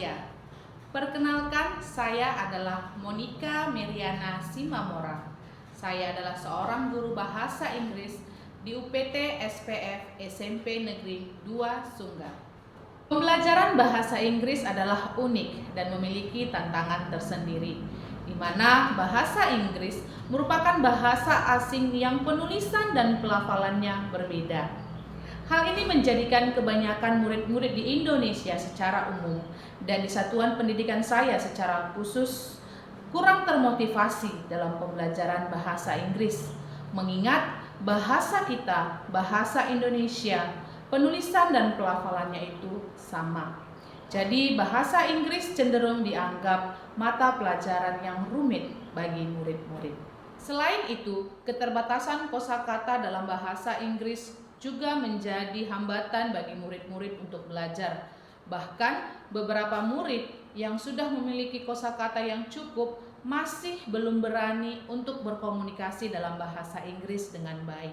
Asia. Perkenalkan, saya adalah Monica Meriana Simamora. Saya adalah seorang guru bahasa Inggris di UPT SPF SMP Negeri 2 Sunggal. Pembelajaran bahasa Inggris adalah unik dan memiliki tantangan tersendiri, di mana bahasa Inggris merupakan bahasa asing yang penulisan dan pelafalannya berbeda. Hal ini menjadikan kebanyakan murid-murid di Indonesia secara umum dan di satuan pendidikan saya secara khusus kurang termotivasi dalam pembelajaran bahasa Inggris, mengingat bahasa kita, bahasa Indonesia, penulisan dan pelafalannya itu sama. Jadi bahasa Inggris cenderung dianggap mata pelajaran yang rumit bagi murid-murid. Selain itu, keterbatasan kosakata dalam bahasa Inggris juga menjadi hambatan bagi murid-murid untuk belajar. Bahkan beberapa murid yang sudah memiliki kosakata yang cukup masih belum berani untuk berkomunikasi dalam bahasa Inggris dengan baik.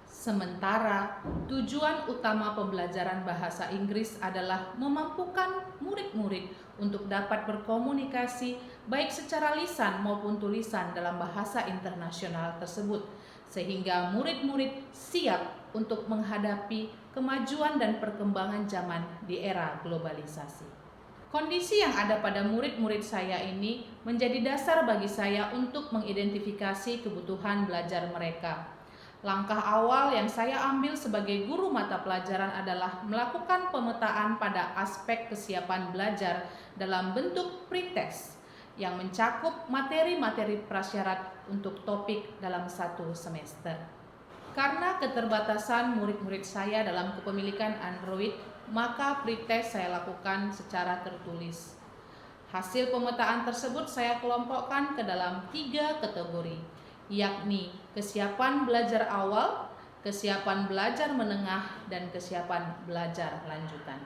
Sementara tujuan utama pembelajaran bahasa Inggris adalah memampukan murid-murid untuk dapat berkomunikasi baik secara lisan maupun tulisan dalam bahasa internasional tersebut, sehingga murid-murid siap untuk menghadapi kemajuan dan perkembangan zaman di era globalisasi. Kondisi yang ada pada murid-murid saya ini menjadi dasar bagi saya untuk mengidentifikasi kebutuhan belajar mereka. Langkah awal yang saya ambil sebagai guru mata pelajaran adalah melakukan pemetaan pada aspek kesiapan belajar dalam bentuk pretest yang mencakup materi-materi prasyarat untuk topik dalam satu semester. Karena keterbatasan murid-murid saya dalam kepemilikan Android, maka pretest saya lakukan secara tertulis. Hasil pemetaan tersebut saya kelompokkan ke dalam 3 kategori, yakni kesiapan belajar awal, kesiapan belajar menengah, dan kesiapan belajar lanjutan.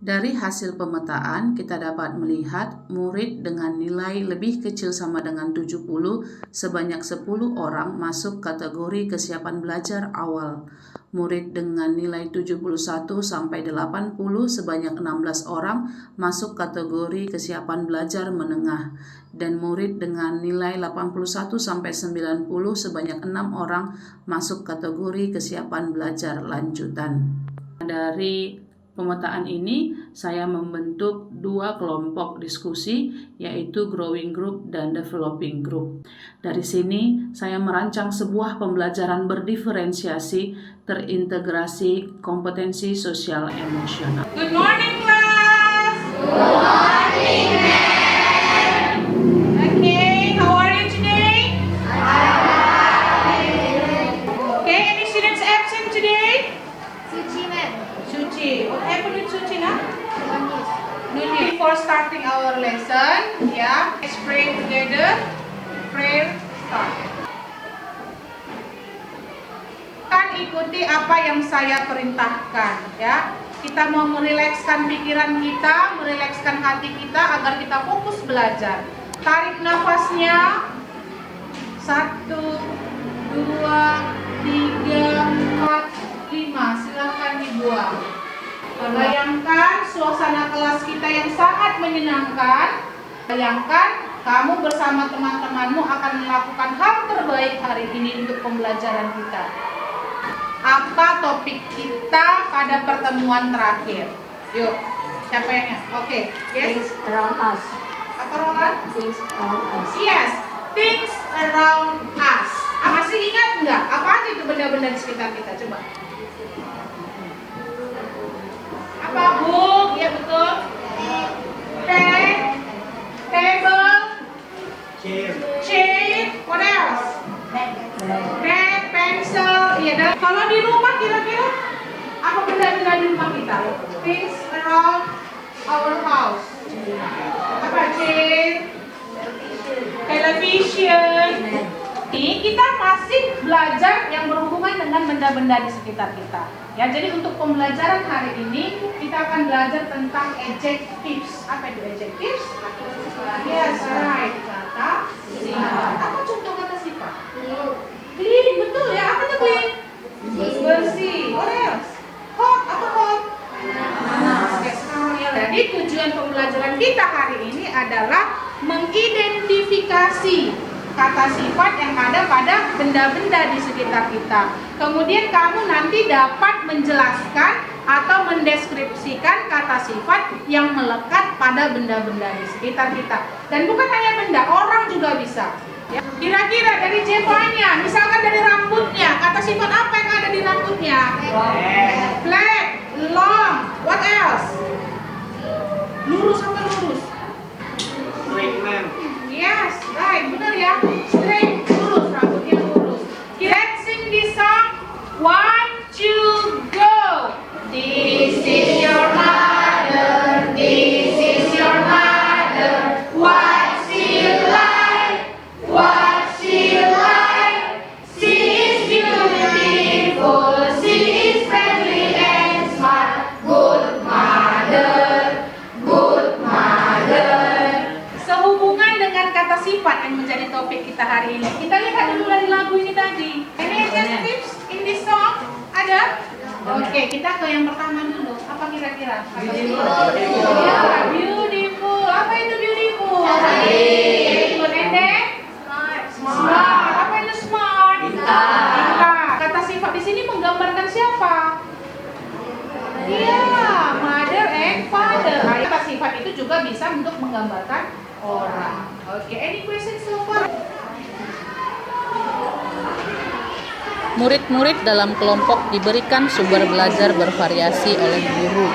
Dari hasil pemetaan, kita dapat melihat murid dengan nilai lebih kecil sama dengan 70 sebanyak 10 orang masuk kategori kesiapan belajar awal. Murid dengan nilai 71 sampai 80 sebanyak 16 orang masuk kategori kesiapan belajar menengah. Dan murid dengan nilai 81 sampai 90 sebanyak 6 orang masuk kategori kesiapan belajar lanjutan. Dari pemetaan ini, saya membentuk 2 kelompok diskusi, yaitu Growing Group dan Developing Group. Dari sini, saya merancang sebuah pembelajaran berdiferensiasi, terintegrasi kompetensi sosial emosional. Good morning, class! Good morning, ma'am! Okay, how are you today? Okay, any students absent today? Suci, ma'am. Suci. What happened with Suci now? No No news. Before starting our lesson, let's pray together. Prayer start. Kan ikuti apa yang saya perintahkan, ya. Kita mau merilekskan pikiran kita, merilekskan hati kita agar kita fokus belajar. Tarik nafasnya. 1, 2, 3, 4, 5. Silakan dibuang. Bayangkan suasana kelas kita yang sangat menyenangkan. Bayangkan kamu bersama teman-temanmu akan melakukan hal terbaik hari ini untuk pembelajaran kita. Apa topik kita pada pertemuan terakhir? Yuk, siapa yang Oke, yes. Things around us. Apa Roman? Things around us. Yes, things around us. Masih ingat nggak? Apa aja itu benda-benda di sekitar kita? Coba. Apa? Book, ya betul. Pen, table, chair, what else? Pen, pencil, iya. Dan kalau di rumah kira-kira apa benda-benda di rumah kita? Things around our house. Apa? Chair, television. Ini kita masih belajar yang berhubungan dengan benda-benda di sekitar kita. Ya, jadi untuk pembelajaran hari ini kita akan belajar tentang adjectives. Apa itu adjectives? Yes, right. Kata sifat. Apa contoh kata sifat? Clean, betul ya. Apa itu clean? Bersih. What else? Hot, apa hot? Panas. Jadi tujuan kita hari ini adalah mengidentifikasi kata sifat yang ada pada benda-benda di sekitar kita. Kemudian kamu nanti dapat menjelaskan atau mendeskripsikan kata sifat yang melekat pada benda-benda di sekitar kita. Dan bukan hanya benda, orang juga bisa. Ya. Kira-kira dari jempolnya, misalkan dari rambutnya, kata sifat apa yang ada di rambutnya? Flat, long, what else? Lurus apa lurus? Straight man. Yes, right, benar ya. Straight, lurus, rambutnya lurus. Let's sing this song. 1, 2, go. This is your mother. This is your mother. What she like? What she like? She is beautiful. She is friendly and smart. Good mother. Good mother. Sehubungan dengan kata sifat yang menjadi topik kita hari ini. Kita lihat dulu dari lagu ini tadi. Any adjectives in this song? Ada? Oke, kita ke yang pertama dulu. Apa kira-kira? Ya, beautiful. Apa itu beautiful? Good. And then? Smart. Apa itu smart? Pintar. Kata sifat di sini menggambarkan siapa? Iya, mother and father. Kata sifat itu juga bisa untuk menggambarkan orang. Oke, any questions so far? Murid-murid dalam kelompok diberikan sumber belajar bervariasi oleh guru.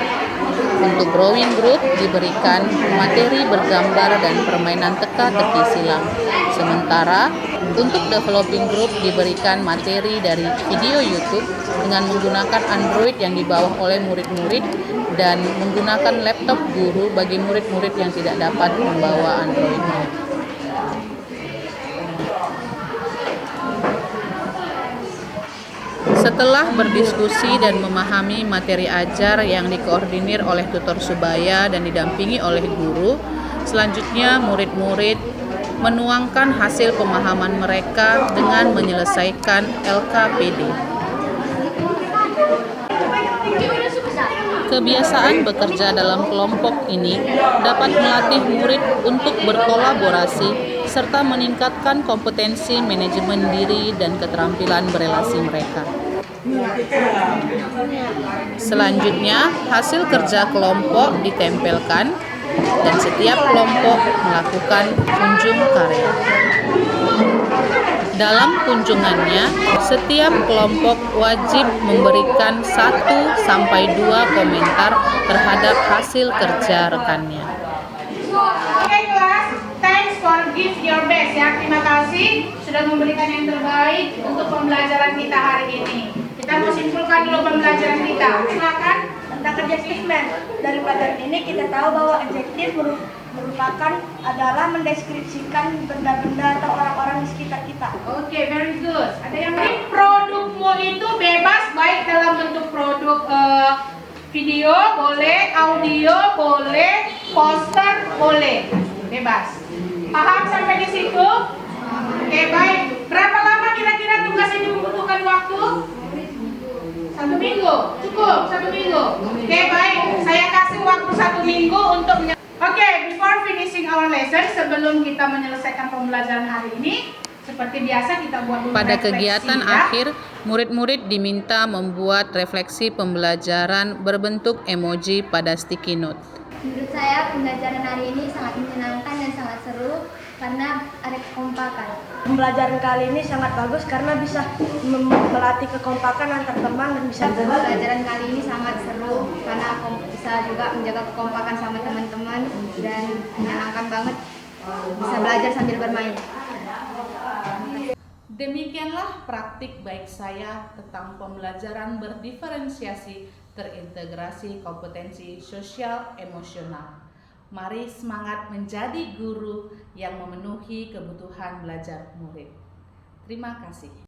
Untuk drawing group diberikan materi bergambar dan permainan teka-teki silang. Sementara untuk developing group diberikan materi dari video YouTube dengan menggunakan Android yang dibawa oleh murid-murid dan menggunakan laptop guru bagi murid-murid yang tidak dapat membawa Android. Setelah berdiskusi dan memahami materi ajar yang dikoordinir oleh tutor sebaya dan didampingi oleh guru, selanjutnya murid-murid menuangkan hasil pemahaman mereka dengan menyelesaikan LKPD. Kebiasaan bekerja dalam kelompok ini dapat melatih murid untuk berkolaborasi serta meningkatkan kompetensi manajemen diri dan keterampilan berelasi mereka. Selanjutnya, hasil kerja kelompok ditempelkan dan setiap kelompok melakukan kunjung karya. Dalam kunjungannya, setiap kelompok wajib memberikan 1-2 komentar terhadap hasil kerja rekannya. Oke kelas, thanks for give your best ya. Terima kasih sudah memberikan yang terbaik untuk pembelajaran kita hari ini. Kita mau simpulkan dulu pembelajaran kita. Silakan. Tentang adjective man. Dari pelajaran ini kita tahu bahwa adjektif merupakan adalah mendeskripsikan benda-benda atau orang-orang di sekitar kita. Oke, very good. Ada yang lain? Produkmu itu bebas, baik dalam bentuk produk video boleh, audio boleh, poster boleh, bebas. Paham sampai di situ? Oke, baik. Berapa lama kira-kira tugas ini membutuhkan waktu? 1 minggu, cukup 1 minggu. Oke, baik. Saya kasih waktu 1 minggu untuk Oke, before finishing our lesson, sebelum kita menyelesaikan pembelajaran hari ini, seperti biasa kita buat dulu Pada refleksi, kegiatan ya. akhir, murid-murid diminta membuat refleksi pembelajaran berbentuk emoji pada sticky note. Menurut saya pembelajaran hari ini sangat menyenangkan dan sangat seru karena ada kekompakan. Pembelajaran kali ini sangat bagus karena bisa melatih kekompakan antar teman dan bisa Pembelajaran kali ini sangat seru karena bisa juga menjaga kekompakan sama teman-teman dan menyenangkan banget bisa belajar sambil bermain. Demikianlah praktik baik saya tentang pembelajaran berdiferensiasi terintegrasi kompetensi sosial emosional. Mari semangat menjadi guru yang memenuhi kebutuhan belajar murid. Terima kasih.